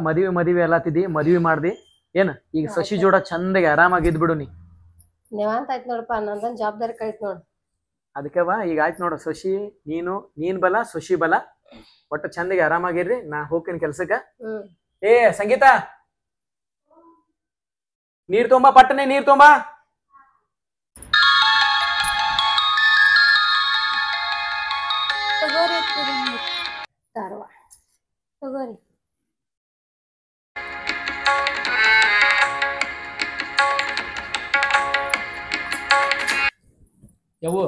ಮದುವೆ ಮದುವೆ ಎಲ್ಲತ್ತಿದ್ದಿ ಮದುವೆ ಮಾಡ್ದಿ ಏನ್ ಈಗ ಸಸಿ ಜೋಡ ಚಂದಗೆ ಆರಾಮಾಗಿ ಇದ್ಬಿಡು ನೀ ನೀವಂತ ಆಯ್ತು ನೋಡಪ್ಪ ನಂದೊಂದು ಜವಾಬ್ದಾರಿ ಕಳಿತು ನೋಡು ಅದಕ್ಕೆವಾ ಈಗ ಆಯ್ತು ನೋಡು ಸಸಿ ನೀನ್ ಬಲ ಸಸಿ ಬಲ ಒಟ್ಟು ಚಂದಗೆ ಆರಾಮಾಗಿರ್ರಿ ನಾ ಹೋಗ್ತೀನಿ ಕೆಲ್ಸಕ್ಕ ಏ ಸಂಗೀತ ನೀರ್ ತೊಂಬ ಪಟ್ಟನೆ ನೀರ್ ತೊಂಬ ತಗೋರಿ ಯವ್ವು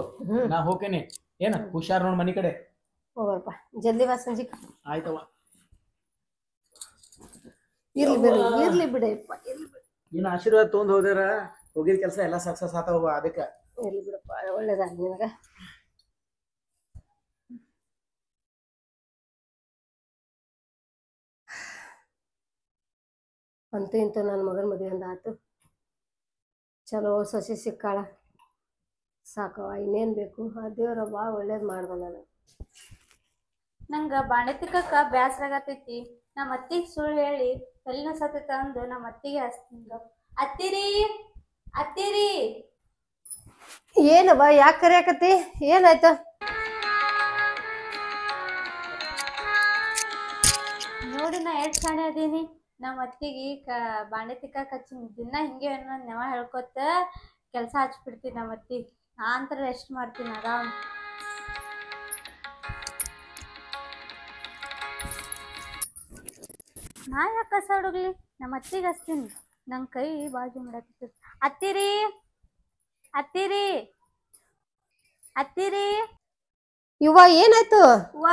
ನಾ ಹೋಗ್ತೇನೆ ಏನ ಹುಷಾರ್ ನೋಡ್ ಮನಿ ಕಡೆ ಹೋಗಪ್ಪ ಜಲ್ದಿ ಬಾ ಸಂಜೆ ಆಯ್ತವ ಇರ್ಲಿ ಬಿಡಪ್ಪ ಇನ್ನು ಆಶೀರ್ವಾದ ತೊಗೊಂಡ್ ಹೋದ್ರ ಹೋಗಿದ ಕೆಲಸ ಎಲ್ಲ ಸಕ್ಸಸ್ ಆತಾವ ಅದಕ್ಕ ಇರ್ಲಿ ಬಿಡಪ್ಪ ಒಳ್ಳೇದಾಗ್ಲಿ ನಿನಗ ಅಂತೂ ಇಂತೂ ನನ್ನ ಮಗನ ಮದುವೆ ಒಂದು ಆತು ಚಲೋ ಸಸಿ ಸಿಕ್ಕಾಳ ಸಾಕವ ಇನ್ನೇನು ಬೇಕು ಆ ದೇವ್ರ ಭಾಳ ಒಳ್ಳೇದು ಮಾಡ್ದ ನಾನು ನಂಗೆ ಬಾಂಡೆ ತಿಕ್ಕಕ್ಕ ಬ್ಯಾಸ್ರಾಗತೈತಿ ನಮ್ಮ ಅತ್ತಿಗೆ ಸುಳ್ಳು ಹೇಳಿ ತಲೆನ ಸತೈತ ಅಂದು ನಮ್ಮ ಅತ್ತಿಗೆ ಹಚ್ತೀನಿ ಅತ್ತಿರಿ ಅತ್ತಿರಿ ಏನವ್ವ ಯಾಕೆ ಕರಿಯಾಕತ್ತಿ ಏನಾಯ್ತು ನೋಡಿ ನಾ ಎಷ್ಟು ಶಾಣೆ ಅದೀನಿ ನಮ್ಮ ಅತ್ತಿಗೆ ಬಾಂಡೆ ತಿಕ್ಕಕ್ಕೆ ಹಚ್ಚಿನಿ ದಿನ ಹಿಂಗೆ ಅನ್ನೋ ನೆವ ಹೇಳ್ಕೊತ ಕೆಲಸ ಹಚ್ಬಿಡ್ತೀನಿ ನಮ್ಮ ಅತ್ತಿಗೆ ನಾ ಅಂತ ರೆಸ್ಟ್ ಮಾಡ್ತೀನಿ ಆರಾಮ್ ನಾ ಯಾಕೆ ಕಸ ಹುಡುಗ್ಲಿ ನಮ್ಮ ಅತ್ತಿಗೆ ಹಚ್ತೀನಿ ನಂಗೆ ಕೈ ಬಾಜು ಮಾಡತ್ತಿತ್ತು ಅತ್ತಿರಿ ಅತ್ತಿರಿ ಅತ್ತಿರಿ ಇವ್ವ ಏನಾಯ್ತು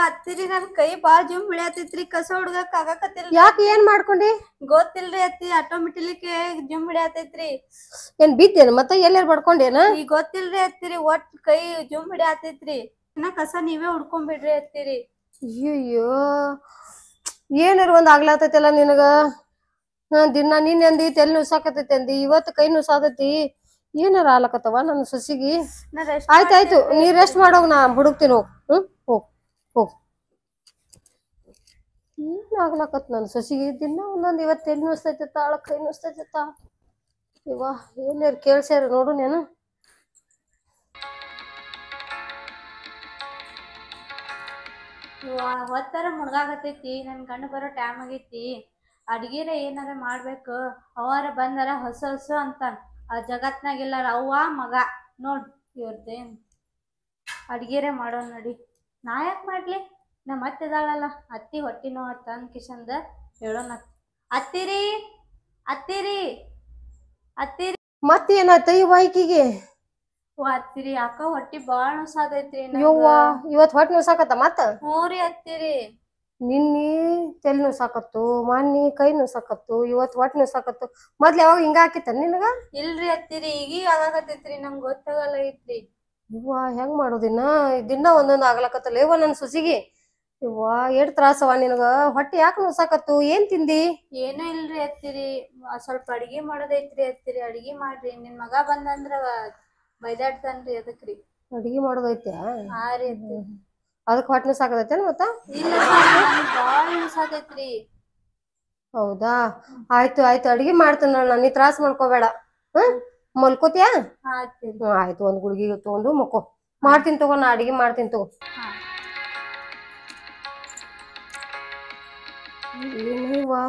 ಅತ್ತಿರಿ ನನ್ ಕೈ ಬಾಳ್ ಜುಮ್ ಹಿಡಿಯತೈತ್ರಿ ಕಸ ಹುಡ್ಗಕ್ ಆಗಾಕತ್ತಿಲ್ಲ ಯಾಕೆ ಏನ್ ಮಾಡ್ಕೊಂಡಿ ಗೊತ್ತಿಲ್ರಿ ಅತ್ತಿ ಆಟೋಮೆಟಿಕ್ಲಿ ಜುಮ್ ಹಿಡಿಯತೈತ್ರಿ ಏನ್ ಬಿದ್ದೇನು ಮತ್ತೆ ಎಲ್ಲಾರು ಬಡ್ಕೊಂಡೇನ ಈಗ ಗೊತ್ತಿಲ್ರಿ ಅತ್ತಿರಿ ಒಟ್ ಕೈ ಜುಮ್ ಹಿಡಿಯತೈತ್ರಿ ಇನ್ನ ಕಸ ನೀವೇ ಹುಡ್ಕೊಂಡ್ಬಿಡ್ರಿ ಅತ್ತಿರಿ ಅಯ್ಯೋ ಏನಾರ ಒಂದ್ ಆಗ್ಲಾತೈತಲ್ಲ ನಿನಗ ದಿನ ನೀನ್ ಅಂದಿ ತೆಲ್ ನುಸಾಕತೈತಿ ಅಂದಿ ಇವತ್ತು ಕೈ ನುಸಾದತಿ ಏನಾರ ಆಲಕತ್ತವ ನನ್ನ ಸಸಿಗಿ ಆಯ್ತಾಯ್ತು ನೀ ರೆಸ್ಟ್ ಮಾಡೋಗ್ ನಾ ಹುಡುಕ್ತೀನಿ ಹೋಗ್ ಹೋಗ್ ಏನ್ ಆಗ್ಲಕತ್ ನನ್ನ ಸಸಿಗಿ ದಿನ ಒಂದೊಂದ್ ಇವತ್ತು ತೆಲ್ ನುಸ್ತೈತಿ ತಾಳ ಕೈ ನುಸ್ತೈತಿ ಇವ ಏನಾರ ಕೇಳ್ಸ್ಯಾರ ನೋಡು ನೀನು ಹೊತ್ತರ ಮುಡ್ಗಾಗತೈತಿ ನನ್ ಗಂಡ ಬರೋ ಟೈಮ್ ಆಗೈತಿ ಅಡ್ಗಿರ ಏನಾರ ಮಾಡ್ಬೇಕು ಅವರ ಬಂದಾರ ಹೊಸ ಹೊಸ ಅಂತಾನ ಆ ಜಗತ್ನಾಗಿಲ್ಲಾರ ಅವ್ವ ಮಗ ನೋಡ್ ಇವ್ರದ್ದೇನ್ ಅಡ್ಗಿರೇ ಮಾಡೋನ್ ನಡಿ ನಾ ಯಾಕೆ ಮಾಡ್ಲಿ ನಮ್ಮ ಅತ್ತೆ ಇದಾಳಲ್ಲ ಅತ್ತಿ ಹೊಟ್ಟಿ ನೋವು ತಂದ್ ಕಿಶಂದ ಹೇಳೋಣ ಅತ್ತಿರಿ ಅತ್ತಿರಿ ಅತ್ತಿರಿ ಮತ್ತೇನಾಯ್ತ ಈ ವಾಯ್ಕಿಗೆ ಅತ್ತಿರಿ ಅಕ್ಕ ಹೊಟ್ಟಿ ಬಾಳ ನುಸಾದೈತ್ರಿ ಯವ್ವ ಇವತ್ ಹೊಟ್ಟೆ ನುಸಾಕತ್ತ ಮತ್ತ ಹ್ಞೂರಿ ಅತ್ತಿರಿ ನಿನ್ನಿ ತೆಲ್ ನುಸಾಕತ್ತು ಮಾನ್ನಿ ಕೈ ನುಸಾಕತ್ತು ಇವತ್ ಹೊಟ್ಟೆ ನುಸಾಕತ್ತು ಮೊದ್ಲು ಯಾವಾಗ ಹಿಂಗ ಹಾಕಿತ್ತ ನಿನಗ ಇಲ್ರಿ ಅತ್ತಿರಿ ಈಗ ಆಗಾಕತ್ತೈತ್ರಿ ನಮ್ಗೆ ಗೊತ್ತಾಗಲ್ಲ ಐತ್ರಿ ಇವ್ವ ಹೆಂಗ್ ಮಾಡೋದಿನ ದಿನ ಒಂದೊಂದ್ ಆಗ್ಲಕತ್ತಲ್ಲ ಇವ್ವ ನನ್ ಸೊಸಿಗಿ ಇವ್ವ ಎಷ್ಟ್ ತ್ರಾಸವ ನಿನಗ ಹೊಟ್ಟೆ ಯಾಕೆ ನುಸಾಕತ್ತು ಏನ್ ತಿಂದಿ ಏನೂ ಇಲ್ರಿ ಅತ್ತಿರಿ ಸ್ವಲ್ಪ ಅಡಿಗೆ ಮಾಡೋದೈತ್ರಿ ಅತ್ತಿರಿ ಅಡಿಗೆ ಮಾಡ್ರಿ ನಿನ್ ಮಗ ಬಂದಂದ್ರ ಬೈದಾಡ್ತಾನ್ರಿ ಅದಕ್ರಿ ಅಡಿಗೆ ಮಾಡೋದೈತೆ ಹಾ ರೀ ಅದಕ್ ಹೊಟ್ಟೆ ನುಸಾಕತೈತೇನ್ ಮತ್ತ ಇಲ್ಲ ಬಾಳ ನುಸಾದೈತ್ರಿ ಹೌದಾ ಆಯ್ತು ಆಯ್ತು ಅಡಿಗೆ ಮಾಡ್ತೇನೆ ನಾನು ನೀ ತ್ರಾಸ ಮಾಡ್ಕೋಬೇಡ ಮಲ್ಕೋತಿಯಾ ಆಯ್ತು ಒಂದ್ ಗುಳಿಗೆ ತಗೊಂಡು ಮಕ್ಕೋ ಮಾಡ್ತೀನಿ ತಗೋ ನಾ ಅಡಿಗೆ ಮಾಡ್ತೀನಿ ತಗೋ ಏನಿವಾ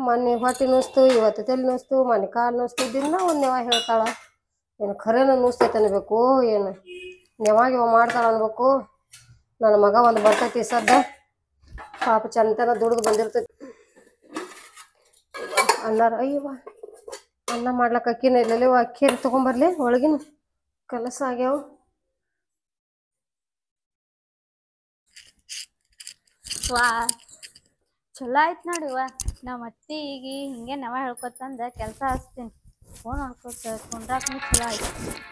ಮೊನ್ನೆ ಹೊಟ್ಟೆ ನುಸ್ತು ಇವತ್ತು ತಲೆ ನುಸ್ತು ಮೊನ್ನೆ ಕಾಲು ನುಸ್ತು ದಿನ ಒಂದ್ ನೆವ ಹೇಳ್ತಾಳ ಏನು ಖರೇನ ನುಸ್ತೈತೆ ಅನ್ಬೇಕು ಏನು ನೆವಾಗಿವ ಮಾಡ್ತಾಳ ಅನ್ಬೇಕು ನನ್ನ ಮಗ ಒಂದು ಬರ್ತೈತಿ ಸದ್ದ ಪಾಪ ಚಂತನ ದುಡ್ದು ಬಂದಿರ್ತೈತಿ ಅನ್ನಾರ ಅಯ್ಯವ್ವ ಅನ್ನ ಮಾಡ್ಲಕ್ಕ ಅಕ್ಕಿನ ಇಲ್ಲವ ಅಕ್ಕಿ ತಗೊಂಬರ್ಲಿ ಒಳಗಿನ ಕೆಲಸ ಆಗ್ಯಾವ ವಾ ಚಲೋ ಆಯ್ತು ನೋಡಿವ ನಮ್ಮ ಅತ್ತಿ ಈಗ ಹಿಂಗೆ ನವ ಹೇಳ್ಕೊತಂದ ಕೆಲಸ ಹಚ್ತೀನಿ ಫೋನ್ ಮಾಡ್ಕೊತ ಕುಂಡ್ರಾಕ್ನು ಚಲೋ ಆಯ್ತು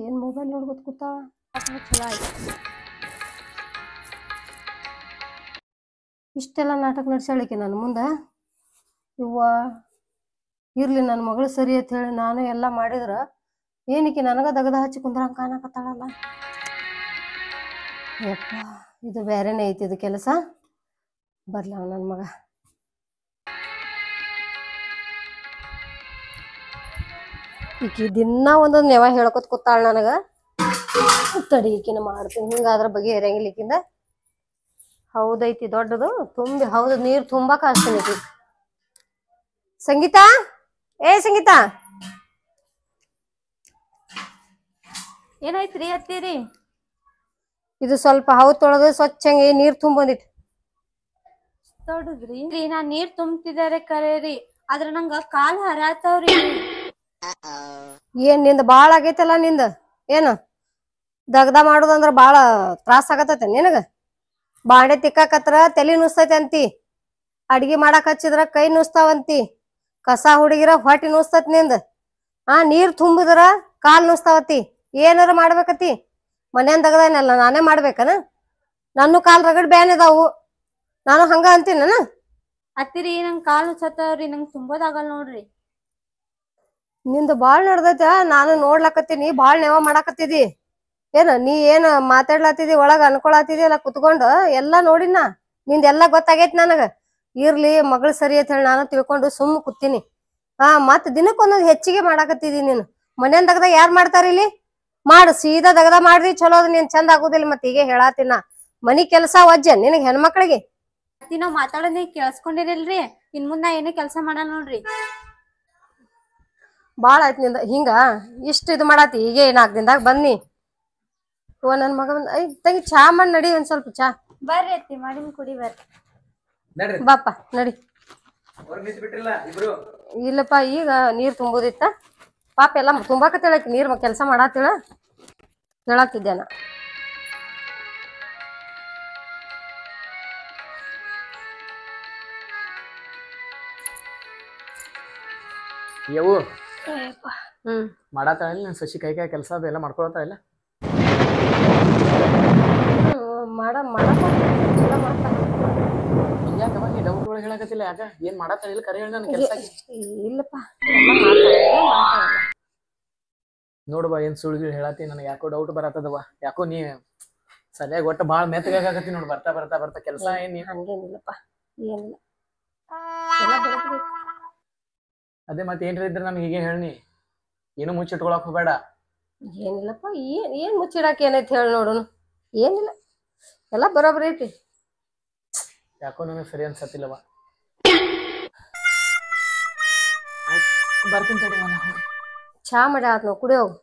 ಏನ್ ಮೊಬೈಲ್ ನೋಡ್ಕೊತ ಕೂತಾ ಚಲೋ ಆಯ್ತು ಇಷ್ಟೆಲ್ಲ ನಾಟಕ ನಡ್ಸಾಳಿಕೆ ನನ್ನ ಮುಂದೆ ಇವ್ವ ಇರ್ಲಿ ನನ್ನ ಮಗಳು ಸರಿ ಅಂತ ಹೇಳಿ ನಾನು ಎಲ್ಲ ಮಾಡಿದ್ರ ಏನಕ್ಕೆ ನನಗ ದಗದ ಹಚ್ಚಿ ಕುಂದ್ರಂಗ ಕಾಣಕತ್ತಾಳಲ್ಲ. ಯಪ್ಪ ಇದು ಬೇರೆನೇ ಐತಿ ಇದು ಕೆಲಸ. ಬರ್ಲ ನನ್ನ ಮಗ. ಈಕಿ ದಿನ ಒಂದೊಂದು ನೆವ ಹೇಳ್ಕೊತ ಕೂತಾಳ ನನಗ. ತಡಿ ಈಕಿನ ಮಾಡ್ತೀನಿ. ಹಿಂಗಾದ್ರ ಬಗ್ಗೆ ಇರಂಗಿಲ್ಲ ಈಕಿಂದ. ಹೌದೈತಿ ದೊಡ್ಡದು ತುಂಬಿ ಹೌದು ನೀರು ತುಂಬಾ ಕಾಸ್ತೀನಿ ಈಕಿ. ಸಂಗೀತ ಸಂಗೀತ ಏನಾಯ್ತ್ರಿ ಅತ್ತೀರಿ? ಇದು ಸ್ವಲ್ಪ ಹೌದ್ ತೊಳೆದು ಸ್ವಚ್ಛಂಗಿ ನೀರ್ ತುಂಬಿತ್ತು. ತೊಡದ್ರಿ ನಾ ನೀರ್ ತುಂಬ್ತಿದಾರೆ ಕರೇರಿ, ಆದ್ರ ನಂಗ ಕಾಲ್ ಹರಾತಾವ್ರಿ. ಏನ್ ನಿಂದ ಬಾಳ ಆಗೈತಲ್ಲ ನಿಂದ. ಏನು ದಗ್ದ ಮಾಡುದಂದ್ರ ಬಾಳ ತ್ರಾಸ ಆಗತೈತೆ ನಿನಗ. ಬಾಂಡೆ ತಿಕ್ಕಾಕತ್ರ ತಲಿ ನುಸ್ತೈತಿ ಅಂತಿ, ಅಡ್ಗಿ ಮಾಡಾಕ್ ಹಚ್ಚಿದ್ರ ಕೈ ನುಸ್ತಾವಂತಿ, ಕಸ ಹುಡುಗಿರ ಹೊಟ್ಟಿ ನುಸ್ತತ್ ನಿಂದ. ನೀರ್ ತುಂಬಿದ್ರ ಕಾಲ್ ನುಸ್ತಾವತಿ. ಏನಾರ ಮಾಡ್ಬೇಕತಿ. ಮನೇನ್ ದಗದನೆಲ್ಲ ನಾನೇ ಮಾಡ್ಬೇಕನ? ನನ್ನ ಕಾಲ್ ರಗಡ್ ಬ್ಯಾನ್ ಇದಾವು. ನಾನು ಹಂಗ ಅಂತೀನ? ಅತ್ತಿರಿ ನಂಗ್ ಕಾಲ್ ನುಸತ್ತವ್ರಿ, ನಂಗ್ ತುಂಬೋದಾಗಲ್ ನೋಡ್ರಿ. ನಿಂದ ಬಾಳ್ ನಡ್ದೈತ. ನಾನು ನೋಡ್ಲಕತ್ತೀನಿ ಬಾಳ್ ನೆವ ಮಾಡಾಕತ್ತಿದಿ. ನೀ ಏನ್ ಮಾತಾಡ್ಲತ್ತಿದಿ ಒಳಗ ಅನ್ಕೊಳತ್ತಿದಿ ಅಲ್ಲ ಕುತ್ಕೊಂಡು ಎಲ್ಲಾ ನೋಡಿನ. ನಿಂದೆಲ್ಲಾ ಗೊತ್ತಾಗೈತಿ ನನಗ. ಇರ್ಲಿ ಮಗಳು ಸರಿ ಅಂತ ಹೇಳಿ ನಾನು ತಿಳ್ಕೊಂಡು ಸುಮ್ ಕೂತೀನಿ. ಮತ್ ದಿನಕ್ಕೊಂದೊಂದ್ ಹೆಚ್ಚಿಗೆ ಮಾಡಾಕತ್ತಿದಿ ನೀನು. ಮನೇನ್ ದಗದ ಯಾರ್ ಮಾಡ್ತಾರ ಇಲ್ಲಿ? ಮಾಡು ಸೀದಾ ದಗದ ಮಾಡ್ರಿ ಚಲೋ. ಅದ್ ನೀನ್ ಚಂದ ಆಗುದಿಲ್ಲ. ಮತ್ ಈಗ ಹೇಳಾತಿನ ಮನಿ ಕೆಲ್ಸ ವಜ್ಜ ನಿನಗ್ ಹೆಣ್ಮಕ್ಳಿಗೆ. ನಾವ್ ಮಾತಾಡೋದ್ ನೀವ್ ಕೇಳಿಸ್ಕೊಂಡಿರಿಲ್ರಿ. ಇನ್ ಮುಂದ ಏನೇ ಕೆಲ್ಸ ಮಾಡಲ್ಲ ನೋಡ್ರಿ. ಬಾಳ ಆಯ್ತು ನಿಂದ ಹಿಂಗ ಇಷ್ಟ ಇದು ಮಾಡಾತಿ. ಈಗ 4 ದಿನದಾಗ ಬನ್ನಿ ನನ್ ಮಗ ಬಂದ್. ತಂಗಿ ಚಾ ಮಾಡಿ ನಡಿ. ಒಂದ್ ಸ್ವಲ್ಪ ಚಾ ಬರ್ರಿ ಅತ್ತಿ ಮಾಡಿನ ಕುಡಿ ಬರ್ರಿ. ಬಾಪ ನಡಿ. ಇಬ್ರು ಇಲ್ಲಪ್ಪ ಈಗ ನೀರ್ ತುಂಬುದಿತ್ತ. ಪಾಪ ಎಲ್ಲ ತುಂಬಾಕತ್ತೇಳಕಿ ನೀರ್ ಕೆಲಸ ಮಾಡಾತಿಳ ಹೇಳಾತಿದ್ದೇನ. ಯವು ಮಾಡಾತಾಳ ಇಲ್ಲ ಶಶಿ ಕೈ ಕೆಲಸ ಅದೆಲ್ಲ ಮಾಡ್ಕೊಳತಾಳ ಇಲ್ಲ? ಯಾಕಮ್ಮ ನೀ ಡೌಟ್ ಒಳಗೆ ಹೇಳಕತ್ತಿಲ್ಲ? ಯಾಕ ಏನ್ ಮಾಡಾತಾಳ ಇಲ್ಲ ಕರೆ ಹೇಳ ನನ್ನ ಕೆಲಸ. ಇಲ್ಲಪ್ಪ ನೋಡ್ಬಾ ಏನ್ ಸುಳ್ಳು ಹೇಳತ್ತಿ. ನನಗೆ ಯಾಕೋ ಡೌಟ್ ಬರತ್ತದವ. ಯಾಕೋ ನೀ ಸರಿಯಾಗಿ ಒಟ್ಟು ಬಾಳ ಮೆತ್ತಗಾಗತ್ತಿ ನೋಡ್. ಬರ್ತಾ ಬರ್ತಾ ಬರ್ತಾ ಕೆಲಸ ಏನ್ ಹಂಗೇನಿಲ್ಲಪ್ಪ ಏನಿಲ್ಲ. ಅದೇ ಮತ್ತೆ ಏನ್ರ ಇದ್ರೆ ನಮ್ಗೆ ಹೀಗೆ ಹೇಳಿ. ಏನು ಮುಚ್ಚಿಟ್ಕೊಳಕ್ ಹೋಗ್ಬೇಡ. ಏನಿಲ್ಲಪ್ಪ ಏನ್ ಮುಚ್ಚಿಡಾಕ ಏನೈತಿ ಹೇಳಿ ನೋಡುನು. ಏನಿಲ್ಲ ಎಲ್ಲ ಬರೋಬ್ಬರಿ ಐತಿ. ಯಾಕೋ ನನಗೆ ಸರಿ ಅನ್ಸತ್ತಿಲ್ಲವ. ಬರ್ತೀನಿ ತಡಿ. ಚಾ ಮಾಡಿ ಆತ್ ನಾವು ಕುಡಿಯೋಗು.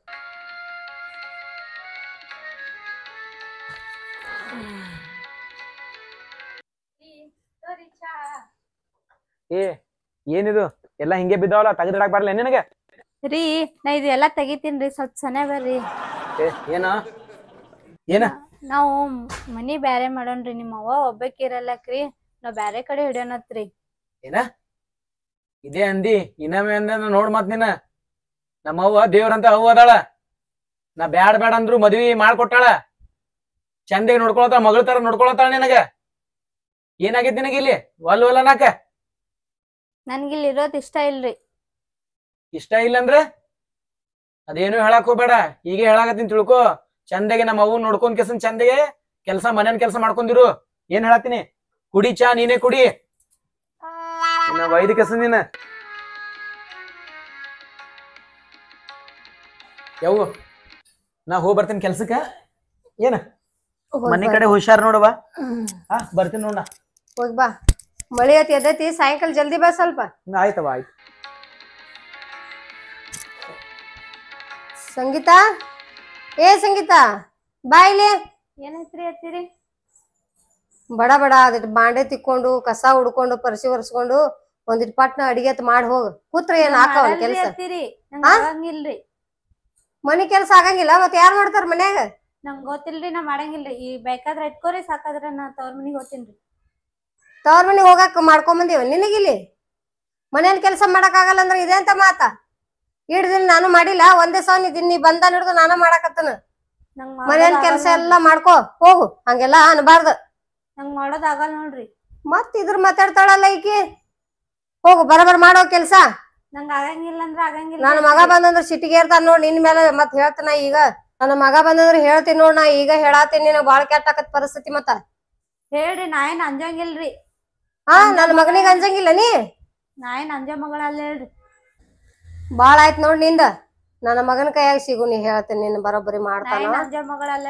ಏನಿದು ಎಲ್ಲಾ ಹಿಂಗೆ ಬಿದ್ದಾವಲ್ಲ? ತೆಗೆದಿಡಕ್ ಬರ್ಲ ನಿನಗೆ? ರೀ ನಾ ಇದೆಲ್ಲಾ ತೆಗಿತೀನ್ರಿ, ಸ್ವಲ್ಪ ಸನೆ ಬರ್ರಿ. ಏನ ಏನ ನಾವು ಮನಿ ಬ್ಯಾರೆ ಮಾಡೋಣ್ರಿ. ನಿಮ್ಮ ಅವ್ವ ಒಬ್ಬಾಕಿರಲ್ಲಕ್ರಿ, ನಾವ್ ಬ್ಯಾರೆ ಕಡೆ ಹಿಡಿಯೋಣತ್ರಿ. ಏನ ಇದೇ ಅಂದಿ? ಇನ್ನೊಮ್ಮೆ ಅಂದ ನೋಡ್ ಮತ್ ನಿನ್ನ. ನಮ್ಮವ್ವ ದೇವ್ರಂತ ಅವ್ವ ಅದಾಳ. ನಾ ಬ್ಯಾಡ ಬ್ಯಾಡ ಅಂದ್ರು ಮದ್ವಿ ಮಾಡ್ಕೊಟ್ಟಾಳ. ಚಂದಿಗೆ ನೋಡ್ಕೊಳತಾಳ, ಮಗಳ ತರ ನೋಡ್ಕೊಳತಾಳ ನಿನಗ. ಏನಾಗೈತಿ ನಿನಗ ಇಲ್ಲಿ? ಒಲ್ ನಾಕ ನನ್ಗಿಲ್ಲಿ ಇರೋದ್ ಇಷ್ಟ ಇಲ್ರಿ. ಇಷ್ಟ ಇಲ್ಲ ಅಂದ್ರೆ ಅದೇನು ಹೇಳಕ್ ಹೋಗ್ಬೇಡ. ಈಗ ಹೇಳಾಕತ್ತೀನಿ ತಿಳ್ಕೊ. ಚಂದಗೆ ನಮ್ಮ ಅವ್ವ ನೋಡ್ಕೊಂಡ್ ಕೆಸನ್ ಚಂದಗೆ ಕೆಲ್ಸ ಮನೇನ್ ಕೆಲ್ಸ ಮಾಡ್ಕೊಂಡಿರು. ಏನ್ ಹೇಳತ್ತೀನಿ? ಕುಡಿ ಚಾ ನೀನೇ ಕುಡಿ. ವೈದ್ಯ ಕೆಸನ್ ನೀನ ಯಾವ ನಾ ಹೋಗ್ ಬರ್ತೀನಿ ಕೆಲ್ಸಕ್ಕ. ಏನ ಮನೆ ಕಡೆ ಹುಷಾರ್ ನೋಡವಾ. ಬರ್ತೀನಿ ನೋಡ. ಹೋಗಿ ಬಾ. ಮಳಿ ಐತಿ ಎದೈತಿ. ಸಾಯಂಕಾಲ ಜಲ್ದಿ ಬಾ ಸ್ವಲ್ಪ. ಆಯ್ತವ ಆಯ್ತು. ಸಂಗೀತ ಸಂಗೀತ ಬಾ ಇಲ್ಲಿ. ಏನೈತ್ರಿ ಅತ್ತೀರಿ? ಬಡ ಬಡ ಅದಿಟ್ ಬಾಂಡೆ ತಿಕ್ಕೊಂಡು ಕಸ ಹುಡ್ಕೊಂಡು ಪರಿಸಿ ಒರ್ಸ್ಕೊಂಡು ಒಂದಿಟ್ ಪಟ್ನ ಅಡಿಗೆ ಮಾಡಿ ಹೋಗ. ಕೂತ್ರ ಏನ್ ಹಾಕವ ಕೆಲ್ಸ? ಆಗಂಗಿಲ್ರಿ. ಮನಿ ಕೆಲ್ಸ ಆಗಂಗಿಲ್ಲ ಮತ್ ಯಾರ್ ಮಾಡ್ತಾರ ಮನ್ಯಾಗ? ನಂಗ್ ಗೊತ್ತಿಲ್ರಿ, ನಾ ಮಾಡಂಗಿಲ್ರಿ. ಈ ಬೇಕಾದ್ರ ಇಟ್ಕೋರಿ, ಸಾಕಾದ್ರ ನಾ ತವ್ರ ಮನಿಗ್ ಹೋಗ್ತೀನ್ರಿ. ತವ್ರ ಮನಿಗ್ ಹೋಗಾಕ ಮಾಡ್ಕೊಂಡ್ ಬಂದೀವ ನಿನಗಿಲ್ಲಿ? ಮನೇನ್ ಕೆಲ್ಸ ಮಾಡಕ್ ಆಗಲ್ಲ ಅಂದ್ರ ಇದೆ ಅಂತ ಮಾತ? ಹಿಡ್ದಿಲ್ ನಾನು ಮಾಡಿಲ್ಲ. ಒಂದೇ ಸಲ ನೀ ಬಂದ ಹಿಡ್ದು ನಾನು ಮಾಡಾಕತ್ತನ. ಮನೇನ್ ಕೆಲ್ಸ ಎಲ್ಲಾ ಮಾಡ್ಕೋ ಹೋಗು. ಹಂಗೆಲ್ಲಾ ಅನ್ಬಾರ್ದು. ನಂಗ್ ಮಾಡೋದ್ ಆಗಲ್ಲ ನೋಡ್ರಿ. ಮತ್ ಇದ್ರ ಮಾತಾಡ್ತಾಳಲ್ಲ ಈಕಿ. ಹೋಗು ಬರಬರ್ ಮಾಡೋ ಕೆಲ್ಸ. ನಂಗ್ ಆಗಂಗಿಲ್ಲ ಅಂದ್ರ ಆಗಂಗಿಲ್ಲ. ನನ್ನ ಮಗ ಬಂದಂದ್ರ ಸಿಟಿಗೆ ಇರ್ತಾನ ನೋಡ್ ನಿನ್ ಮೇಲೆ ಮತ್ ಹೇಳ್ತಾನ ಈಗ. ನನ್ನ ಮಗ ಬಂದಂದ್ರ ಹೇಳ್ತೀನಿ ನೋಡ್, ನಾ ಈಗ ಹೇಳಾತೀನಿ, ನಿನಗ್ ಬಾಳ ಕೆಟ್ಟ ಆಕತ್ ಪರಿಸ್ಥಿತಿ ಮತ್ತ. ಹೇಳ್ರಿ, ನಾ ಏನ್ ಅಂಜಂಗಿಲ್ರಿ. ನನ್ ಮಗನಿಗೆ ಅಂಜಂಗಿಲ್ಲ ನೀ? ನಾ ಏನ್ ಅಂಜ ಮಗಳಲ್ಲ ಹೇಳ್ರಿ. ಬಾಳ ಆಯ್ತ್ ನೋಡ್ ನಿಂದ. ನನ್ನ ಮಗನ ಕೈಯಾಗ ಸಿಗು, ನೀ ಹೇಳ್ತೀನಿ, ನಿನ್ ಬರೋಬ್ಬರಿ ನಾ ಮಾಡ್ತಾನ. ಏನ್ ಅಂಜ ಮಗಳಲ್ಲ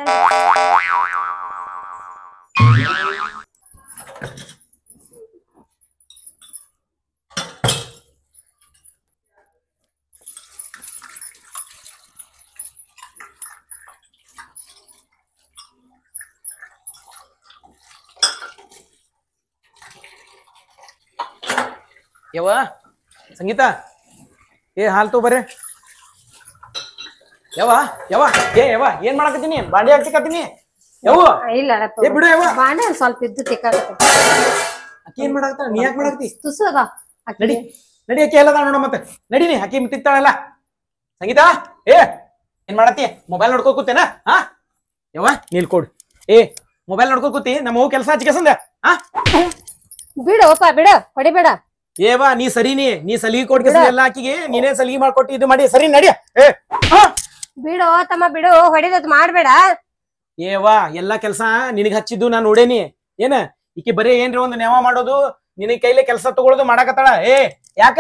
ಯವ್ವ ಸಂಗೀತ, ಹಾಲ್ ತೋ ಬರ್ರಿ. ಯವ್ವ ಯವ್ವ ಯವ್ವ ಏನ್ ಮಾಡಕತ್ತೀನಿ? ಬಾಂಡೆ ಹಾಕ್ತಿಕತ್ತೀನಿ ಯವ್ವ. ಇಲ್ಲ ಬಿಡು ಯವ್ವ, ಬಾಂಡೆ ಸ್ವಲ್ಪ ಇದ್ದು ತಿಕ್ಕಾಕತ್ತ. ಅಕ್ಕಿ ಏನ್ ಮಾಡಕತ್ತ? ನೀ ಯಾಕೆ ಮಾಡಕತ್ತಿ? ತುಸು ಅದ ನಡಿ ನಡಿ, ಅಕ್ಕಿ ಎಲ್ಲದ ನೋಡ ಮತ್ತೆ ನಡಿನಿ. ಅಕ್ಕಿ ತಿಕ್ತಾಳಲ್ಲ. ಸಂಗೀತ ಏನ್ ಮಾಡತ್ತಿ? ಮೊಬೈಲ್ ನೋಡ್ಕೋ ಕೂತೇನ? ಯವ್ವ ನೀಲ್ ಕೊಡು. ಮೊಬೈಲ್ ನೋಡ್ಕೋ ಕೂತಿ, ನಮ್ಮ ಹೂ ಕೆಲಸ ಹಚ್ಚಿಕೆಸಂದ. ಬಿಡಪ್ಪ, ಬಿಡ, ಹೊಡಿಬೇಡ. ಏವಾ ನೀ ಸರಿನಿ, ನೀ ಸಲಿಗೆ ಕೊಡ್ಕೆ ಎಲ್ಲ ಆಕಿಗೆ ನೀನೇ ಸಲಿಗೆ ಮಾಡ್ಕೊಟ್ಟು ಇದು ಮಾಡಿ ಸರಿ ನಡಿ. ಬಿಡು ತಮ್ಮ, ಬಿಡು, ಹೊಡಿದತ್ ಮಾಡ್ಬೇಡ. ಏವಾ ಎಲ್ಲಾ ಕೆಲ್ಸ ನಿನಗ್ ಹಚ್ಚಿದ್ದು ನಾನ್ ನೋಡೇನಿ. ಏನ ಈಕಿ ಬರೀ ಏನ್ರಿ ಒಂದು ನೆವ ಮಾಡೋದು, ನಿನಗ್ ಕೈಲಿ ಕೆಲ್ಸ ತಗೊಳ್ಳೋದು ಮಾಡಕತ್ತಾಳ. ಯಾಕ?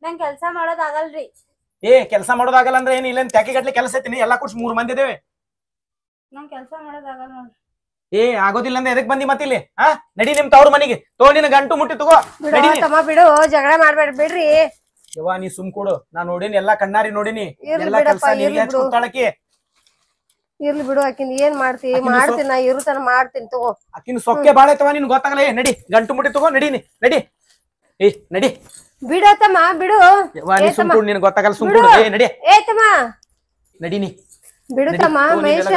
ನಂಗ್ ಕೆಲ್ಸ ಮಾಡೋದ್ ಆಗಲ್ರಿ. ಕೆಲ್ಸ ಮಾಡೋದಾಗಲ್ಲ ಅಂದ್ರೆ ಏನ್ ಇಲ್ಲ ತ್ಯಾಕಿ ಗಟ್ಲೆ ಕೆಲಸ ಐತಿನಿ. ಎಲ್ಲಾ ಕುಡ್ಸ್ 3 ಮಂದಿ ಇದೇವೆ. ನಂಗ್ ಕೆಲ್ಸ ಮಾಡೋದ್ ಆಗಲ್ಲ ನೋಡ್ರಿ. ಆಗೋದಿಲ್ಲ ಅಂದ್ರೆ ಎದಕ್ ಬಂದಿ ಮತ್ತಿಲ್ಲಿ? ನಡಿ ನಿಮ್ ತವ್ರ ಮನಿಗೆ. ನಿನ್ ಗಂಟು ಮುಟ್ಟಿ ತಗೋ. ಬಿಡು ತಮ್ಮ, ಬಿಡು, ಜಗಳ ಮಾಡ್ಬೇಡ, ಬಿಡ್ರಿ. ಯವ್ವ ನೀ ಸುಮ್ ಕೊಡು, ನಾ ನೋಡಿನಿ, ಎಲ್ಲಾ ಕಣ್ಣಾರಿ ನೋಡಿನಿ. ಎಲ್ಲಾ ಬಿಡಪ್ಪ, ಕೆಲ್ಸ ನಿನ್ಗೆ ಹಚ್ಕೊತಾಳಕಿ. ಇರ್ಲಿ ಬಿಡು, ಆಕಿನ್ ಏನ್ ಮಾಡ್ತಿ? ಮಾಡ್ತೀನಿ, ನಾ ಇರುತನ ಮಾಡ್ತೀನಿ ತಗೋ. ಆಕಿನ ಸೊಕ್ಕೆ ಬಾಳ ಐತವ, ನಿನ್ ಗೊತ್ತಾಗಲ್ಲ. ನಡಿ ಗಂಟು ಮುಟ್ಟಿ ತಗೋ, ನಡೀನಿ ನಡಿ. ನಡಿ ಬಿಡತ್ತಮ್ಮ, ಬಿಡು. ನೀ ಸುಮ್ ಕೊಡು, ನಿನ್ ಗೊತ್ತಾಗಲ್ಲ. ಸುಮ್ ಕೊಡು. ನಡಿ ತಮ್ಮ, ನಡೀನಿ. ಬಿಡುತ್ತಮ್ಮ. ಮಹೇಶ,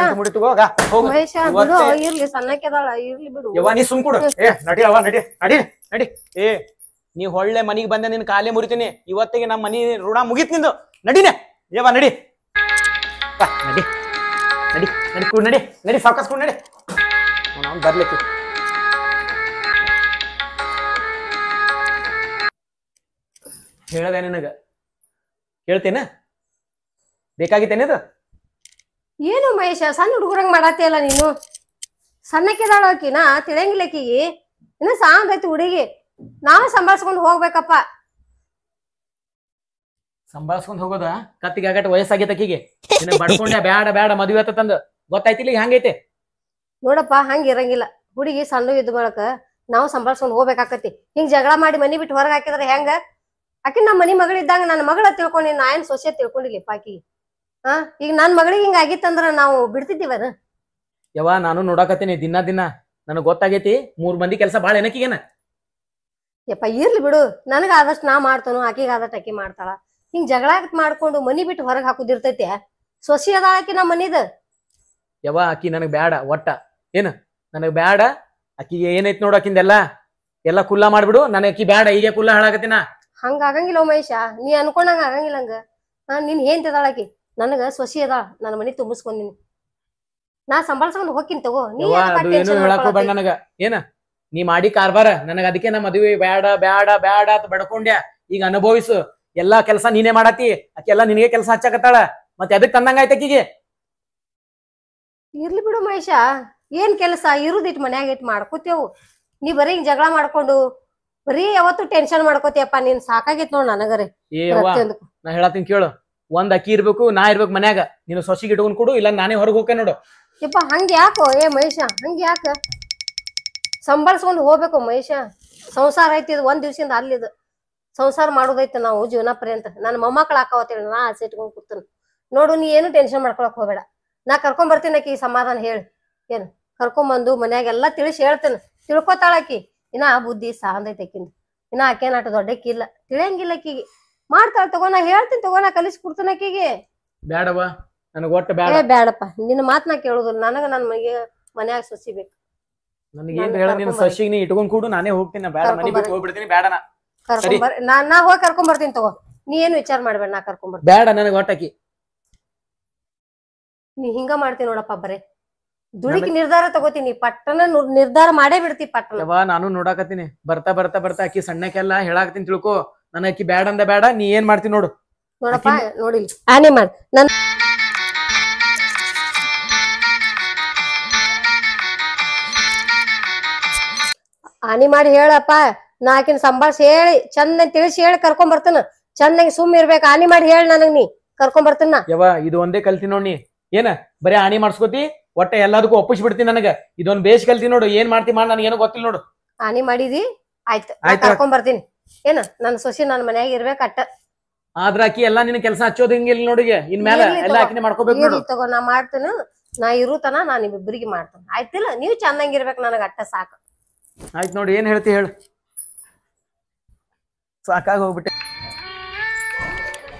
ಮಹೇಶ ಬಿಡು, ಇರ್ಲಿ, ಸಣ್ಣಕ್ಕೆದಾಳ, ಇರ್ಲಿ ಬಿಡು. ಯವ್ವ ನೀ ಸುಮ್ ಕೊಡು. ನಡಿ ಅವ, ನಡಿ ನಡಿ ನಡಿ. ನೀ ಹೊಳ್ಳೆ ಮನಿಗ್ ಬಂದ ನಿನ್ ಕಾಲೇ ಮುರಿತೀನಿ. ಇವತ್ತಿಗೆ ನಮ್ಮ ಮನಿ ಋಣ ಮುಗಿತ್ ನಿಂದು. ನಡಿನೆ ಯವ್ವ, ನಡಿ ನಡಿ ನಡಿ ನಡಿ ಕೂಡ ನಡಿ ನಡಿ, ಸಾವಕಾಸ್ ಕೂಡ ನಡಿ. ನಾವು ಬರ್ಲಿಕ್ಕೆ ಹೇಳದೆ ನಿನಗ, ಕೇಳ್ತೇನ? ಬೇಕಾಗಿತ್ತೇನದು? ಏನು ಮಹೇಶ, ಸಣ್ಣ ಹುಡುಗರಂಗ್ ಮಾಡಾತಿಯಲ್ಲ ನೀನು? ಸಣ್ಣಕ್ಕೆದಾಳ ಆಕಿನ, ತಿಳಿಯಂಗಿಲ್ಲ ಆಕಿಗೆ. ಇನ್ನ ಸಾಂದ್ ಐತಿ ಹುಡುಗಿ, ನಾವೇ ಸಂಭಾಳ್ಸ್ಕೊಂಡ್ ಹೋಗ್ಬೇಕಪ್ಪ. ಸಂಭಾಳ್ಸ್ಕೊಂಡ್ ಹೋಗೋದ? ಕತ್ತಿಗೆ ಆಗಟ್ ವಯಸ್ಸಾಗೈತೆ ಆಕಿಗೆ. ಬಡ್ಕೊಂಡೆ ಬ್ಯಾಡ ಬ್ಯಾಡ ಮದುವೆ ತಂದು ಗೊತ್ತಾಯ್ತಿಲ್ಲ ಈಗ ಹಂಗೈತೆ. ನೋಡಪ್ಪ, ಹಂಗ ಇರಂಗಿಲ್ಲ. ಹುಡುಗಿ ಸಣ್ಣ ಇದ್ದ ಬಳಕ ನಾವು ಸಂಭಾಳ್ಸ್ಕೊಂಡ್ ಹೋಗ್ಬೇಕಾಕತಿ. ಹಿಂಗ್ ಜಗಳ ಮಾಡಿ ಮನಿ ಬಿಟ್ಟು ಹೊರಗೆ ಹಾಕಿದ್ರೆ ಹೆಂಗ? ಆಕಿ ನಮ್ಮ ಮನಿ ಮಗಳಿದ್ದಂಗ ನನ್ನ ಮಗಳ ತಿಳ್ಕೊಂಡಿ, ನಾ ಏನ್ ಸೊಸೆ ತಿಳ್ಕೊಂಡಿಲ್ಲಪ್ಪ ಆಕಿ. ಈಗ ನನ್ ಮಗಳಿಗೆ ಹಿಂಗ ಆಗಿತ್ತಂದ್ರ ನಾವು ಬಿಡ್ತಿದ್ದೀವನ? ಯವ್ವ ನಾನು ನೋಡಾಕತ್ತೀನಿ ದಿನ ದಿನ, ನನಗ್ ಗೊತ್ತಾಗೈತಿ 3 ಮಂದಿ ಕೆಲಸ ಬಾಳ ಏನಕ್ಕೀಗೇನ. ಯಪ್ಪ ಇರ್ಲಿ ಬಿಡು, ನನಗ ಆದಷ್ಟು ನಾ ಮಾಡ್ತಾನು, ಆಕಿಗೆ ಆದಷ್ಟು ಆಕಿ ಮಾಡ್ತಾಳ. ಹಿಂಗ್ ಜಗಳ ಮಾಡ್ಕೊಂಡು ಮನಿ ಬಿಟ್ಟು ಹೊರಗೆ ಹಾಕುದಿರ್ತೈತೆ. ಸೊಸಿ ಅದಾಳ ಆಕಿ ನಮ್ಮ ಮನಿದ. ಯವ್ವ ಆಕಿ ನನಗ್ ಬ್ಯಾಡ ಒಟ್ಟ. ಏನ ನನಗ್ ಬ್ಯಾಡ. ಆಕಿಗೆ ಏನೈತ್ ನೋಡು, ಆಕಿಂದೆಲ್ಲ ಎಲ್ಲ ಕುಲ್ಲ ಮಾಡ್ಬಿಡು. ನನಗ್ ಆಕಿ ಬ್ಯಾಡ, ಈಗ ಕುಲ್ಲ ಹಾಳಾಗತ್ತಿನ. ಹಂಗ ಆಗಂಗಿಲ್ಲ ಮಹೇಶ, ನೀ ಅನ್ಕೊಂಡಂಗ ಆಗಂಗಿಲ್ಲ. ಹಂಗ ನಿನ್ ಏನ್ ತಿದಾಳ ಆಕಿ? ನನಗ ಸೊಸಿ ಅದಾಳ, ನನ್ನ ಮನಿ ತುಂಬಿಸ್ಕೊಂದಿನಿ, ನಾ ಸಂಭಾಳ್ಸ್ಕೊಂಡ್ ಹೋಗ್ತೀನಿ ತಗೋ. ಏನು ಹೇಳಕೋಬೇಡ ನನಗ. ಏನ ನೀ ಮಾಡಿ ಕಾರ್ಬಾರ ನನಗ, ಅದಕ್ಕೆ ನಾ ಮದುವೆ ಬ್ಯಾಡ ಬ್ಯಾಡ ಬ್ಯಾಡ ಅಂತ ಬಡ್ಕೊಂಡ್ಯ. ಈಗ ಅನುಭವಿಸು, ಎಲ್ಲಾ ಕೆಲಸ ನೀನೇ ಮಾಡತಿ. ಆಕಿ ಎಲ್ಲಾ ನಿನಗೆ ಕೆಲಸ ಹಚ್ಚಾಕತ್ತಾಳ, ಮತ್ತೆ ಅದಕ್ ತಂದಂಗ ಆಯ್ತ ಆಕಿಗೆ. ಇರ್ಲಿ ಬಿಡು ಮಹೇಶ, ಏನ್ ಕೆಲಸ ಇರುದಿಟ್ ಮನ್ಯಾಗ ಇಟ್ ಮಾಡ್ಕೋತೇವು. ನೀ ಬರೀ ಹಿಂಗ್ ಜಗಳ ಮಾಡ್ಕೊಂಡು ಬರೀ ಯಾವತ್ತು ಟೆನ್ಷನ್ ಮಾಡ್ಕೋತಿಯಪ್ಪ. ನೀನ್ ಸಾಕಾಗೈತ್ ನೋಡ್ ನನಗರೆ. ನಾ ಹೇಳತ್ತೀನಿ ಕೇಳು, ಒಂದ್ ಅಕ್ಕಿ ಇರ್ಬೇಕು, ನಾ ಇರ್ಬೇಕು ಮನ್ಯಾಗ. ನೀನು ಸೊಸಿಗೆ ಇಟ್ಕೊಂಡ್ ಕೊಡು, ಇಲ್ಲ ನಾನೇ ಹೊರಗೆ ಹೋಗ್ತೇನೆ ನೋಡು. ಯಪ್ಪ ಹಂಗ ಯಾಕೋ ಮಹೇಶ, ಹಂಗ ಯಾಕ? ಸಂಭಾಳ್ಸ್ಕೊಂಡ್ ಹೋಗ್ಬೇಕು ಮಹೇಶ. ಸಂಸಾರ ಐತಿ, ಇದು ಒಂದ್ ದಿವ್ಸದಿಂದ ಅಲ್ಲಿದ್ ಸಂಸಾರ ಮಾಡೋದೈತೆ ನಾವು ಜೀವನ ಪರ್ಯಂತ. ನನ್ನ ಮೊಮ್ಮಕ್ಳು ಹಾಕಾವತ್ತೇಳಿ ನಾ ಆಸೆ ಇಟ್ಕೊಂಡ್ ಕೂತನು ನೋಡು. ನೀ ಏನು ಟೆನ್ಷನ್ ಮಾಡ್ಕೊಳಕ್ ಹೋಗ್ಬೇಡ. ನಾ ಕರ್ಕೊಂಡ್ ಬರ್ತೀನಿ ಆಕಿ ಸಮಾಧಾನ ಹೇಳಿ. ಏನ್ ಕರ್ಕೊಂಬಂದು ಮನ್ಯಾಗೆಲ್ಲಾ ತಿಳಿಸಿ ಹೇಳ್ತೇನೆ. ತಿಳ್ಕೊತಾಳಕಿ. ಇನ್ನ ಬುದ್ಧಿ ಸಾಂದೈತೆ ಆಕಿಂದ. ಇನ್ನ ಆಕೇನಾಟ ದೊಡ್ಡಕ್ಕಿ ಇಲ್ಲ, ತಿಳಿಯಂಗಿಲ್ಲ ಆಕಿಗೆ. ಮಾಡ್ತಾಳ ತಗೋ, ನಾ ಹೇಳ್ತೀನಿ ತಗೋ, ನಾ ಕಲಿಸಿ ಕೊಡ್ತೇನೆ ಆಕಿಗೆ. ಬ್ಯಾಡವ ನನಗ ಒಟ್ಟ ಬ್ಯಾಡ. ಬ್ಯಾಡಪ್ಪ, ನಿನ್ನ ಮಾತ್ ನಾ ಕೇಳುದಿಲ್ಲ. ನನಗ ನನ್ ಮನೆಗೆ ಮನ್ಯಾಗ ಸೊಸಿ ಬೇಕು. ನನಗೇನ್ ಹೇಳ, ನಿನ್ ಸೊಸಿಗೆ ನೀ ಇಟ್ಕೊಂಡ್ ಕೂಡು, ನಾನೇ ಹೋಗ್ತೀನಿ. ಬ್ಯಾಡ, ಮನೆ ಬಿಟ್ಟು ಹೋಗ್ಬಿಡ್ತೀನಿ. ಬ್ಯಾಡನ ಕರ್ಕೊಂಬರ್, ನಾ ಹೋಗಿ ಕರ್ಕೊಂಡ್ ಬರ್ತೀನಿ ತಗೋ. ನೀ ಏನು ವಿಚಾರ ಮಾಡ್ಬೇಡ, ನಾ ಕರ್ಕೊಂಡ್ ಬರ್ತೀನಿ. ಬ್ಯಾಡ ನನಗ ಒಟ್ಟಾಕಿ. ನೀ ಹಿಂಗ ಮಾಡ್ತೀನಿ ನೋಡಪ್ಪ, ಬರೇ ದುಡುಕಿ ನಿರ್ಧಾರ ತಗೋತೀನಿ. ಪಟ್ಟಣ ನಿರ್ಧಾರ ಮಾಡೇ ಬಿಡ್ತಿ ಪಟ್ಟಣ. ಯವ್ವ ನಾನು ನೋಡಾಕತ್ತೀನಿ. ಬರ್ತಾ ಬರ್ತಾ ಬರ್ತಾ ಆಕಿ ಸಣ್ಣಕ್ಕೆಲ್ಲ ಹೇಳಾಕತ್ತೀನಿ ತಿಳ್ಕೊ. ನನ್ನ ಅಕ್ಕಿ ಬ್ಯಾಡ ಅಂದ ಬೇಡ, ನೀ ಏನ್ ಮಾಡ್ತಿ ನೋಡು. ನೋಡಪ್ಪ ನೋಡಿಲಿ ಆನೆ ಮಾಡ್ ನನ್ ಆನಿ ಮಾಡಿ ಹೇಳಪ್ಪ, ನಾ ಆಕಿನ ಸಂಭಾಳ್ಸಿ ಹೇಳಿ ಚಂದ ತಿಳಿಸಿ ಹೇಳಿ ಕರ್ಕೊಂಡ್ ಬರ್ತಾನ. ಚಂದಾಗಿ ಸುಮ್ ಇರ್ಬೇಕು. ಆನಿ ಮಾಡಿ ಹೇಳಿ ನನಗ್ ನೀ ಕರ್ಕೊಂಡ್ ಬರ್ತಾನ. ಯವ್ವ ಇದು ಒಂದೇ ಕಲ್ತಿ ನೋಡ್ ನೀ. ಏನ ಬರೀ ಆಣಿ ಮಾಡ್ಸ್ಕೊತಿ, ಒಟ್ಟ ಎಲ್ಲದಕ್ಕೂ ಒಪ್ಪಿಸಿ ಬಿಡ್ತೀನಿ. ನನಗ ಇದೊಂದ್ ಬೇಸ್ ಕಲ್ತಿ ನೋಡು. ಏನ್ ಮಾಡ್ತಿ ಮಾಡಿ ನನಗೆ ಏನೋ ಗೊತ್ತಿಲ್ಲ ನೋಡು. ಆನಿ ಮಾಡಿದಿ ಆಯ್ತು, ಕರ್ಕೊಂಡ್ ಬರ್ತೀನಿ. ಏನ ನನ್ ಸೊಸಿ ನನ್ ಮನ್ಯಾಗ ಇರ್ಬೇಕ ಅಟ್ಟ. ಆದ್ರ ಆಕಿ ಎಲ್ಲಾ ನಿನ್ ಕೆಲಸ ಹಚ್ಚೋದ್ ಹಿಂಗಿಲ್ಲ ನೋಡಿಗೆ. ಇನ್ ಮೇಲೆ ಎಲ್ಲಾ ಆಕಿನೇ ಮಾಡ್ಕೋಬೇಕು ನೋಡು. ತಗೋ ನಾ ಮಾಡ್ತೇನೆ. ನಾ ಇರುತನ ನಾ ನಿಮ್ಮಿಬ್ಬರಿಗೆ ಮಾಡ್ತೇನೆ. ಆಯ್ತಿಲ್ಲ, ನೀವ್ ಚಂದಂಗಿರ್ಬೇಕು ನನಗ ಅಟ್ಟ ಸಾಕು. ಆಯ್ತು ನೋಡಿ, ಏನ್ ಹೇಳ್ತಿ ಹೇಳು. ಸಾಕಾಗ ಹೋಗ್ಬಿಟ್ಟೆ.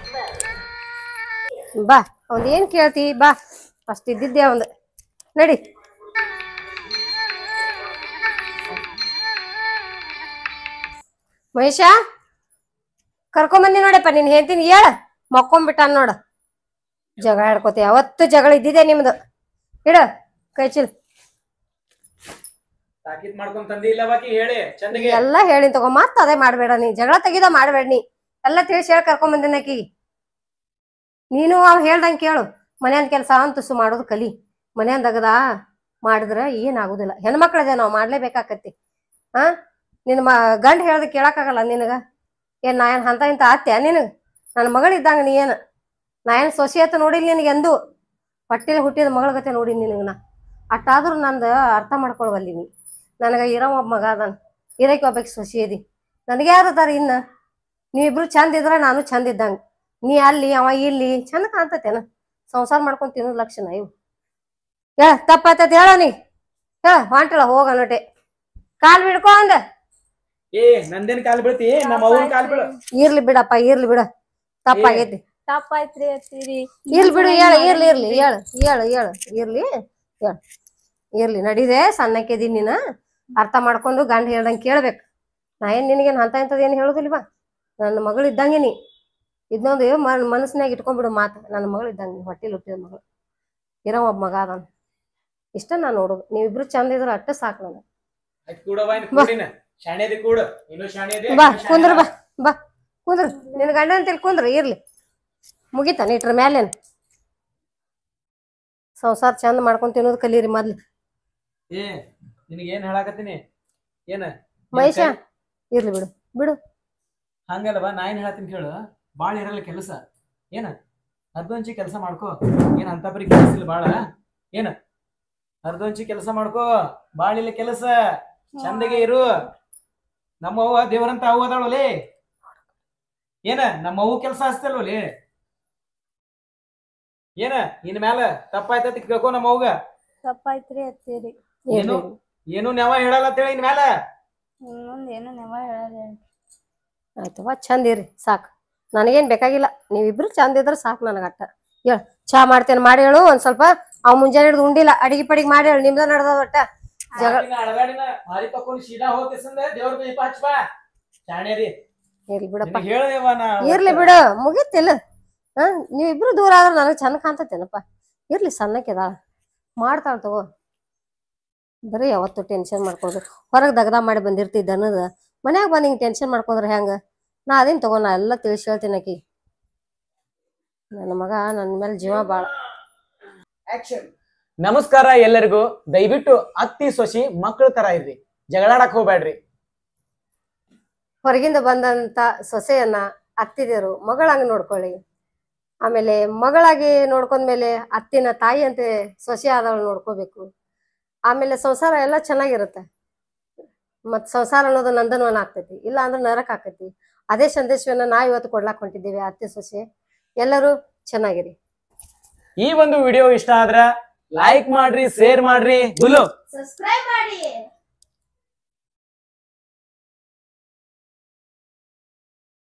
ಬಾ ಅವ್ನ್ ಏನ್ ಕೇಳ್ತಿ, ಬಾ ಅಷ್ಟ ಇದ್ದಿದ್ದೆ ಅವಂದ್. ನಡಿ ಮಹೇಶ, ಕರ್ಕೊಂಬಂದಿ ನೋಡಪ್ಪ ನಿನ್ ಹೇಳ್ತೀನಿ. ಹೇಳ ಮಕ್ಕೊಂಬಿಟ್ಟಾನ ನೋಡ. ಜಗಳ ಆಡ್ಕೋತಿ, ಯಾವತ್ತು ಜಗಳ ಇದ್ದಿದೆ ನಿಮ್ದು. ಇಡ ಕೈ ಚಿಲ್. ತಾಕೀತ್ ಮಾಡ್ಕೊಂಡ್ ತಂದಿ ಇಲ್ಲ ಬಾಕಿ ಹೇಳಿ ಚಂದಗೆ. ಎಲ್ಲಾ ಹೇಳಿನ್ ತಗೋ, ಮತ್ತ ಅದೇ ಮಾಡ್ಬೇಡ ನೀ. ಜಗಳ ತೆಗಿದ ಮಾಡ್ಬೇಡ ನೀ. ಎಲ್ಲಾ ತಿಳಿಸಿ ಹೇಳಿ ಕರ್ಕೊಂಬಂದಿನ ಆಕಿ. ನೀನು ಅವ್ ಹೇಳ್ದಂಗ ಕೇಳು. ಮನ್ಯಾನ್ ಕೆಲ್ಸ ಅಂತಸು ಮಾಡೋದು ಕಲಿ. ಮನ್ಯಾನ್ ದಗದ ಮಾಡಿದ್ರ ಏನಾಗುದಿಲ್ಲ. ಹೆಣ್ಮಕ್ಳದೇ ನಾವ್ ಮಾಡ್ಲೇಬೇಕಾಕತಿ. ನಿನ್ ಗಂಡ ಹೇಳ್ದ ಕೇಳಕ್ಕಾಗಲ್ಲ ನಿನಗ. ಏನ್ ನಾ ಏನ್ ಅಂತ ಇಂತ ಆತ್ಯ ನಿನಗ? ನನ್ನ ಮಗಳಿದ್ದಂಗ ನೀ ಏನ? ನಾ ಏನ್ ಸೊಸಿ ಆತ ನೋಡಿಲ್ ನಿನಗೆ ಎಂದು? ಹೊಟ್ಟಿಲಿ ಹುಟ್ಟಿದ ಮಗಳ ಗತೆ ನೋಡಿ ನಿನಗ ನಾ. ಅಟ್ಟಾದ್ರೂ ನಂದು ಅರ್ಥ ಮಾಡ್ಕೊಳ್ವಲ್ಲಿ ನೀ. ನನಗ ಇರೋ ಒಬ್ಬ ಮಗ ಅದಾನ, ಇರಕ್ಕೆ ಒಬ್ಬಕ್ಕೆ ಸೊಸಿ ಅದಿ. ನನಗೆ ಯಾರು ಅದಾರ ಇನ್ನ? ನೀವಿಬ್ರು ಚಂದ ಇದ್ರ ನಾನು ಚಂದ ಇದ್ದಂಗ. ನೀ ಅಲ್ಲಿ ಅವ ಇಲ್ಲಿ ಚಂದ ಕಾಣ್ತತೇನ? ಸಂಸಾರ ಮಾಡ್ಕೊಂಡ್ ತಿನ್ನೋದ್ ಲಕ್ಷಣ ಇವು. ಹೇಳ ತಪ್ಪಾಯ್ತದ ಹೇಳ ನೀ. ಹೇಳ ಹೊಂಟಳ ಹೋಗ ನೋಟೆ. ಕಾಲ್ ಬಿಡ್ಕೊ ಅಂದ. ಏ ನಂದೇನ್ ಕಾಲ್ ಬೀಳ್ತಿ? ನಮ್ಮ ಅವ್ವನ್ ಕಾಲ್ ಬೀಳ. ಇರ್ಲಿ ಬಿಡಪ್ಪ, ಇರ್ಲಿ ಬಿಡ. ತಪ್ಪಾಗೈತಿ. ತಪ್ಪಾಯ್ತ್ರಿ ಅತ್ತೀರಿ. ಇರ್ಲಿ ಬಿಡು, ಹೇಳ. ಇರ್ಲಿ ಇರ್ಲಿ ಹೇಳ ಹೇಳ ಹೇಳ ಇರ್ಲಿ ಹೇಳ. ಇರ್ಲಿ ನಡೀದೆ. ಸಣ್ಣಕ್ಕೆದಿ ನೀನ. ಅರ್ಥ ಮಾಡ್ಕೊಂಡು ಗಂಡ ಹೇಳ್ದಂಗೆ ಕೇಳ್ಬೇಕು. ನಾ ಏನ್ ನಿನಗೇನ್ ಅಂತ ಇಂಥದ್ ಏನ್ ಹೇಳುದಿಲ್ವಾ? ನನ್ನ ಮಗಳು ಇದ್ದಂಗೆ ನೀ. ಇದನ್ನೊಂದು ಮನಸ್ಸಿನಾಗ ಇಟ್ಕೊಂಡ್ಬಿಡು ಮಾತು. ನನ್ನ ಮಗಳು ಇದ್ದಂಗೆ ನೀ, ಹೊಟ್ಟಿಲ್ ಹುಟ್ಟಿದ ಮಗಳು. ಇರೋ ಒಬ್ಬ ಮಗ ಅದಾನ. ಇಷ್ಟ ನಾ ನೋಡುದು. ನೀವಿಬ್ರು ಚಂದ ಇದ್ರ ಅಟ್ಟ ಸಾಕು ನನಗೆ. ಬಾ ಕುಂದ್ರ, ಬಾ ಬಾ ಕುಂದ್ರ. ನಿನ್ ಗಂಡ ಅಂತೇಳಿ ಕುಂದ್ರ. ಇರ್ಲಿ ಮುಗಿತಾನ ಇಟ್ರ ಮ್ಯಾಲೇನ್. ಸಂಸಾರ ಚಂದ ಮಾಡ್ಕೊಂಡ್ ತಿನ್ನೋದು ಕಲೀರಿ ಮೊದ್ಲು. ಏ ನಿನಗೇನ್ ಹೇಳಾಕತ್ತೀನಿ ಏನ ಮಹೇಶ? ಇರ್ಲಿ ಬಿಡು ಬಿಡು. ಹಂಗಲ್ವಾ, ನಾ ಏನ್ ಹೇಳತ್ತೀನಿ ಕೇಳು. ಬಾಳ ಇರಲ್ಲ ಕೆಲಸ. ಏನ ಅರ್ಧಂಚಿ ಕೆಲಸ ಮಾಡ್ಕೋ. ಏನ್ ಅಂತ ಬರೀ ಕೆಲಸ ಇಲ್ಲ ಬಾಳ. ಏನ ಅರ್ಧಂಚಿ ಕೆಲಸ ಮಾಡ್ಕೋ. ಬಾಳ ಇಲ್ಲ ಕೆಲಸ. ಚಂದಗೆ ಇರು. ನಮ್ಮವ್ವ ದೇವರಂತ ಅವ್ವ ಅದಾಳೋಲೆ. ಏನ ನಮ್ಮವ್ವ ಕೆಲಸ ಹಚ್ತಲ್ವಲಿ. ಏನ ಇನ್ ಮ್ಯಾಲ ತಪ್ಪಾಯ್ತತಿ ಕೇಳ್ಕೊ ನಮ್ಮವ್ಗ. ತಪ್ಪಾಯ್ತ್ರಿ ಅತ್ತೀರಿ. ಏನು ಏನು ನೆವ ಹೇಳಲ್ಲ ಅಂತೇಳಿ ಇನ್ ಮ್ಯಾಲ. ಮುಂದ್ ಏನು ನೆವ ಹೇಳಲ್ಲ. ಆಯ್ತವ, ಚಂದ ಇರ್ರಿ ಸಾಕು. ನನಗೇನ್ ಬೇಕಾಗಿಲ್ಲ. ನೀವಿಬ್ರು ಚಂದ ಇದ್ರ ಸಾಕು ನನಗ ಅಟ್ಟ. ಹೇಳ ಚಾ ಮಾಡ್ತೇನೆ ಮಾಡಿ ಹೇಳು. ಒಂದ್ ಸ್ವಲ್ಪ ಅವ್ ಮುಂಜಾನೆ ಹಿಡ್ದು ಉಂಡಿಲ್ಲ. ಅಡಿಗೆ ಪಡಿಗೆ ಮಾಡಿ ಹೇಳು. ನಿಮ್ದ ನಡ್ದ ಒಟ್ಟ ಜಗಳ. ಇರ್ಲಿ ಬಿಡಪ್ಪ, ಇರ್ಲಿ ಬಿಡು. ಮುಗಿತಿಲ್ಲ. ನೀವಿಬ್ರು ದೂರ ಆದ್ರ ನನಗ್ ಚಂದ ಕಾಣ್ತತೇನಪ್ಪ. ಇರ್ಲಿ, ಸಣ್ಣಕ್ಕೆದಾಳ ಮಾಡ್ತಾಳ ತಗೋ. ಬರೀ ಯಾವತ್ತು ಟೆನ್ಷನ್ ಮಾಡ್ಕೊಳ್ದು. ಹೊರಗೆ ದಗದ ಮಾಡಿ ಬಂದಿರ್ತಿದ್ದ ಅನ್ನೋದು ಮನ್ಯಾಗ ಬಂದ್ ಹಿಂಗ್ ಟೆನ್ಷನ್ ಮಾಡ್ಕೊಂಡ್ರೆ ಹೆಂಗ? ನಾ ಅದೇನ್ ತಗೋ, ನಾ ಎಲ್ಲ ತಿಳಿಸಿ ಹೇಳ್ತೀನಿ ಆಕಿ. ನನ್ನ ಮಗ ನನ್ನ ಮೇಲೆ ಜೀವ ಬಾಳ. ನಮಸ್ಕಾರ ಎಲ್ಲರಿಗೂ. ದಯವಿಟ್ಟು ಅತ್ತಿ ಸೊಸಿ ಮಕ್ಕಳ ತರ ಇರ್ರಿ. ಜಗಳಾಡಕ್ ಹೋಗ್ಬೇಡ್ರಿ. ಹೊರಗಿಂದ ಬಂದಂತ ಸೊಸೆಯನ್ನ ಅತ್ತಿದೇರು ಮಗಳಂಗ ನೋಡ್ಕೊಳ್ಳಿ. ಆಮೇಲೆ ಮಗಳಾಗಿ ನೋಡ್ಕೊಂಡ್ಮೇಲೆ ಅತ್ತಿನ ತಾಯಿ ಅಂತೆ ಸೊಸೆ ಆದವಳು ನೋಡ್ಕೋಬೇಕು. ಆಮೇಲೆ ಸಂಸಾರ ಎಲ್ಲ ಚೆನ್ನಾಗಿರುತ್ತೆ. ಮತ್ ಸಂಸಾರ ಅನ್ನೋದು ನಂದನವನ ಆಗ್ತೈತಿ, ಇಲ್ಲ ಅಂದ್ರೆ ನರಕ ಆಕೈತಿ. ಅದೇ ಸಂದೇಶವನ್ನ ನಾವ್ ಇವತ್ತು ಕೊಡ್ಲಾಕ್ ಹೊಂಟಿದ್ದೀವಿ. ಅತ್ತೆ ಸೊಸೆ ಎಲ್ಲರೂ ಚೆನ್ನಾಗಿರಿ. ಈ ಒಂದು ವಿಡಿಯೋ ಇಷ್ಟ ಆದ್ರ ಲೈಕ್ ಮಾಡ್ರಿ, ಶೇರ್ ಮಾಡ್ರಿ, ಸಬ್ಸ್ಕ್ರೈಬ್ ಮಾಡಿ.